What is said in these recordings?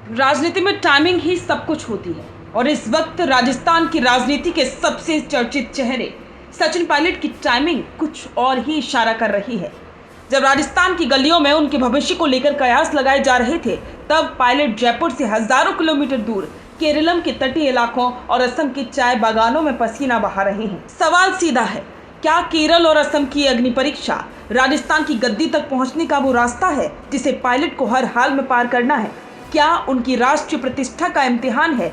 राजनीति में टाइमिंग ही सब कुछ होती है और इस वक्त राजस्थान की राजनीति के सबसे चर्चित चेहरे सचिन पायलट की टाइमिंग कुछ और ही इशारा कर रही है। जब राजस्थान की गलियों में उनके भविष्य को लेकर कयास लगाए जा रहे थे, तब पायलट जयपुर से हजारों किलोमीटर दूर केरलम के तटीय इलाकों और असम के चाय बागानों में पसीना बहा रहे हैं। सवाल सीधा है, क्या केरल और असम की अग्नि परीक्षा राजस्थान की गद्दी तक पहुंचने का वो रास्ता है जिसे पायलट को हर हाल में पार करना है? क्या उनकी राष्ट्रीय प्रतिष्ठा का इम्तिहान है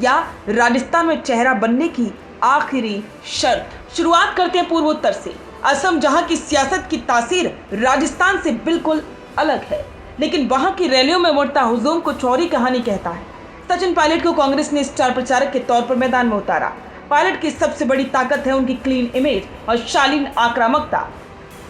या राजस्थान में चेहरा बनने की आखिरी शर्त? शुरुआत करते हैं पूर्वोत्तर से। असम, जहां की सियासत की तासीर राजस्थान से बिल्कुल अलग है, लेकिन वहां की रैलियों में उमड़ता हुजूम कुछ और ही कहानी कहता है। सचिन पायलट को कांग्रेस ने स्टार प्रचारक के तौर पर मैदान में उतारा। पायलट की सबसे बड़ी ताकत है उनकी क्लीन इमेज और शालीन आक्रामकता।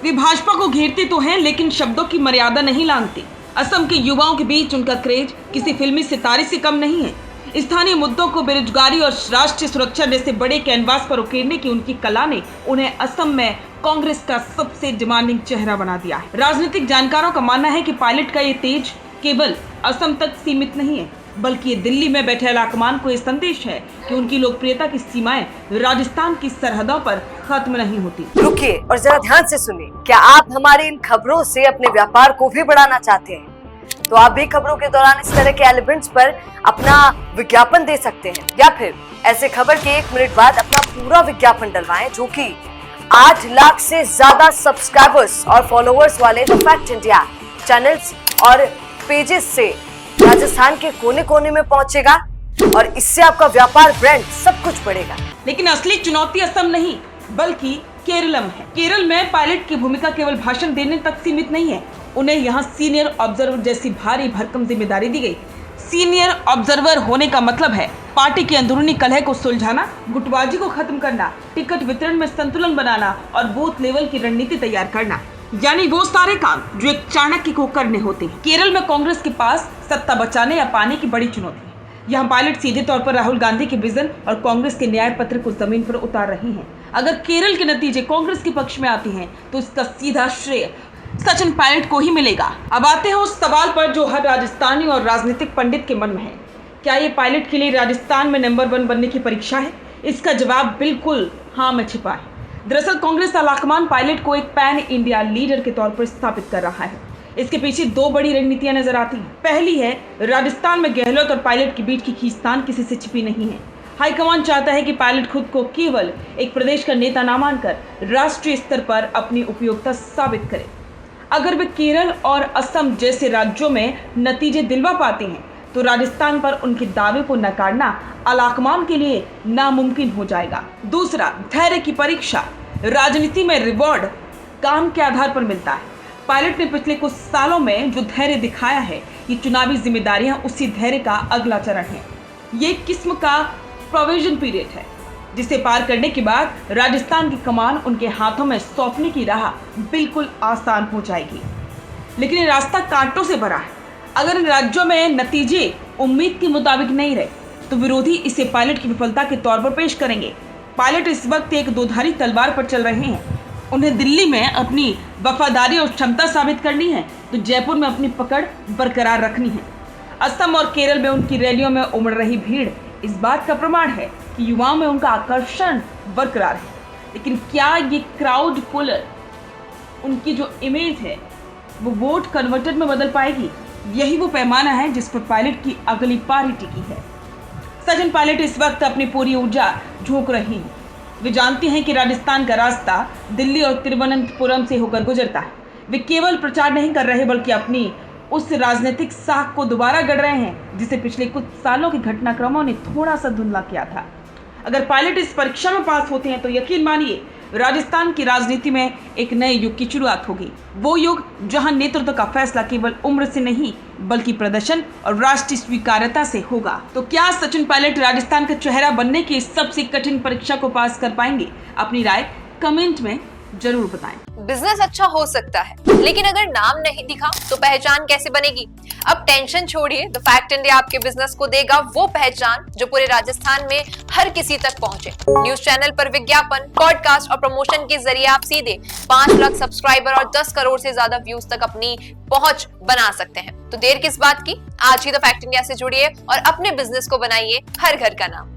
वे भाजपा को घेरते तो हैं, लेकिन शब्दों की मर्यादा नहीं लांघते। असम के युवाओं के बीच उनका क्रेज किसी फिल्मी सितारे से कम नहीं है। स्थानीय मुद्दों को बेरोजगारी और राष्ट्रीय सुरक्षा जैसे बड़े कैनवास पर उकेरने की उनकी कला ने उन्हें असम में कांग्रेस का सबसे डिमांडिंग चेहरा बना दिया है। राजनीतिक जानकारों का मानना है कि पायलट का ये तेज केवल असम तक सीमित नहीं है, बल्कि ये दिल्ली में बैठे अलाकमान को ये संदेश है कि उनकी लोकप्रियता की सीमाएं राजस्थान की सरहदों पर खत्म नहीं होती। रुकिए और जरा ध्यान से सुनिए। क्या आप हमारी इन खबरों से अपने व्यापार को भी बढ़ाना चाहते हैं? तो आप भी खबरों के दौरान इस तरह के एलिमेंट्स पर अपना विज्ञापन दे सकते हैं, या फिर ऐसे खबर के 1 मिनट बाद अपना पूरा विज्ञापन डलवाएं, जो कि 8 लाख से ज्यादा सब्सक्राइबर्स और फॉलोअर्स वाले द फैक्ट इंडिया चैनल्स और पेजेस से राजस्थान के कोने कोने में पहुंचेगा और इससे आपका व्यापार, ब्रांड सब कुछ बढ़ेगा। लेकिन असली चुनौती असम नहीं बल्कि केरलम है। केरल में पायलट की भूमिका केवल भाषण देने तक सीमित नहीं है, उन्हें यहाँ सीनियर ऑब्जर्वर जैसी भारी भरकम जिम्मेदारी दी गई। सीनियर ऑब्जर्वर होने का मतलब है पार्टी की अंदरूनी कलह को सुलझाना, गुटबाजी को खत्म करना, टिकट वितरण में संतुलन बनाना और बूथ लेवल की रणनीति तैयार करना, यानी वो सारे काम जो एक चाणक्य को करने होते हैं। केरल में कांग्रेस के पास सत्ता बचाने या पाने की बड़ी चुनौती है। यहाँ पायलट सीधे तौर पर राहुल गांधी के विजन और कांग्रेस के न्याय पत्र को जमीन पर उतार रहे हैं। अगर केरल के नतीजे कांग्रेस के पक्ष में आते हैं तो इसका सीधा श्रेय सचिन पायलट को ही मिलेगा। अब आते हैं उस सवाल पर जो हर राजस्थानी और राजनीतिक पंडित के मन में है, क्या ये पायलट के लिए राजस्थान में नंबर 1 बनने की परीक्षा है? इसका जवाब बिल्कुल हाँ में छिपा है। दरअसल कांग्रेस अलाकमान पायलट को एक पैन इंडिया लीडर के तौर पर स्थापित कर रहा है। इसके पीछे 2 बड़ी रणनीतियां नजर आती हैं। पहली है, राजस्थान में गहलोत और पायलट के बीच की खींचतान किसी से छिपी नहीं है। हाईकमान चाहता है कि पायलट खुद को केवल एक प्रदेश का नेता ना मानकर राष्ट्रीय स्तर पर अपनी उपयोगिता साबित करे। अगर वे केरल और असम जैसे राज्यों में नतीजे दिलवा पाते हैं तो राजस्थान पर उनके दावे को नकारना अलाकमान के लिए नामुमकिन हो जाएगा। दूसरा, धैर्य की परीक्षा। राजनीति में रिवॉर्ड काम के आधार पर मिलता है। पायलट ने पिछले कुछ सालों में जो धैर्य दिखाया है, ये चुनावी जिम्मेदारियां उसी धैर्य का अगला चरण है। ये एक किस्म का प्रोविजन पीरियड है, जिसे पार करने के बाद राजस्थान की कमान उनके हाथों में सौंपने की राह बिल्कुल आसान हो जाएगी। लेकिन ये रास्ता कांटों से भरा है। अगर इन राज्यों में नतीजे उम्मीद के मुताबिक नहीं रहे तो विरोधी इसे पायलट की विफलता के तौर पर पेश करेंगे। पायलट इस वक्त एक दोधारी तलवार पर चल रहे हैं। उन्हें दिल्ली में अपनी वफादारी और क्षमता साबित करनी है तो जयपुर में अपनी पकड़ बरकरार रखनी है। असम और केरल में उनकी रैलियों में उमड़ रही भीड़ इस बात का प्रमाण है कि युवाओं में उनका आकर्षण बरकरार है। लेकिन क्या ये क्राउड पुलर, उनकी जो इमेज है, वो वोट कन्वर्टेड में बदल पाएगी? यही वो पैमाना है जिस पर पायलट की अगली पारी टिकी है। सचिन पायलट इस वक्त अपनी पूरी ऊर्जा झोंक रही हैं। वे जानती हैं कि राजस्थान का रास्ता दिल्ली और तिरुवनंतपुरम से होकर गुजरता है। वे केवल प्रचार नहीं कर रहे बल्कि अपनी उस राजनीतिक साख को दोबारा गढ़ रहे हैं जिसे पिछले कुछ सालों के घटनाक्रमों ने थोड़ा सा धुंधला किया था। अगर पायलट इस परीक्षा में पास होते हैं तो यकीन मानिए राजस्थान की राजनीति में एक नए युग की शुरुआत होगी। वो युग जहां नेतृत्व का फैसला केवल उम्र से नहीं बल्कि प्रदर्शन और राष्ट्रीय स्वीकार्यता से होगा। तो क्या सचिन पायलट राजस्थान का चेहरा बनने की इस सबसे कठिन परीक्षा को पास कर पाएंगे? अपनी राय कमेंट में जरूर बताएं। बिजनेस अच्छा हो सकता है, लेकिन अगर नाम नहीं दिखा तो पहचान कैसे बनेगी? अब टेंशन छोड़िए, द फैक्ट इंडिया आपके बिजनेस को देगा वो पहचान जो पूरे राजस्थान में हर किसी तक पहुंचे। न्यूज चैनल पर विज्ञापन, पॉडकास्ट और प्रमोशन के जरिए आप सीधे 5 लाख सब्सक्राइबर और 10 करोड़ से ज्यादा व्यूज तक अपनी पहुंच बना सकते हैं। तो देर किस बात की, आज ही द फैक्ट इंडिया से जुड़िए और अपने बिजनेस को बनाइए हर घर का नाम।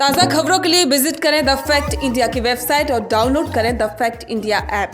ताज़ा खबरों के लिए विजिट करें द फैक्ट इंडिया की वेबसाइट और डाउनलोड करें द फैक्ट इंडिया ऐप।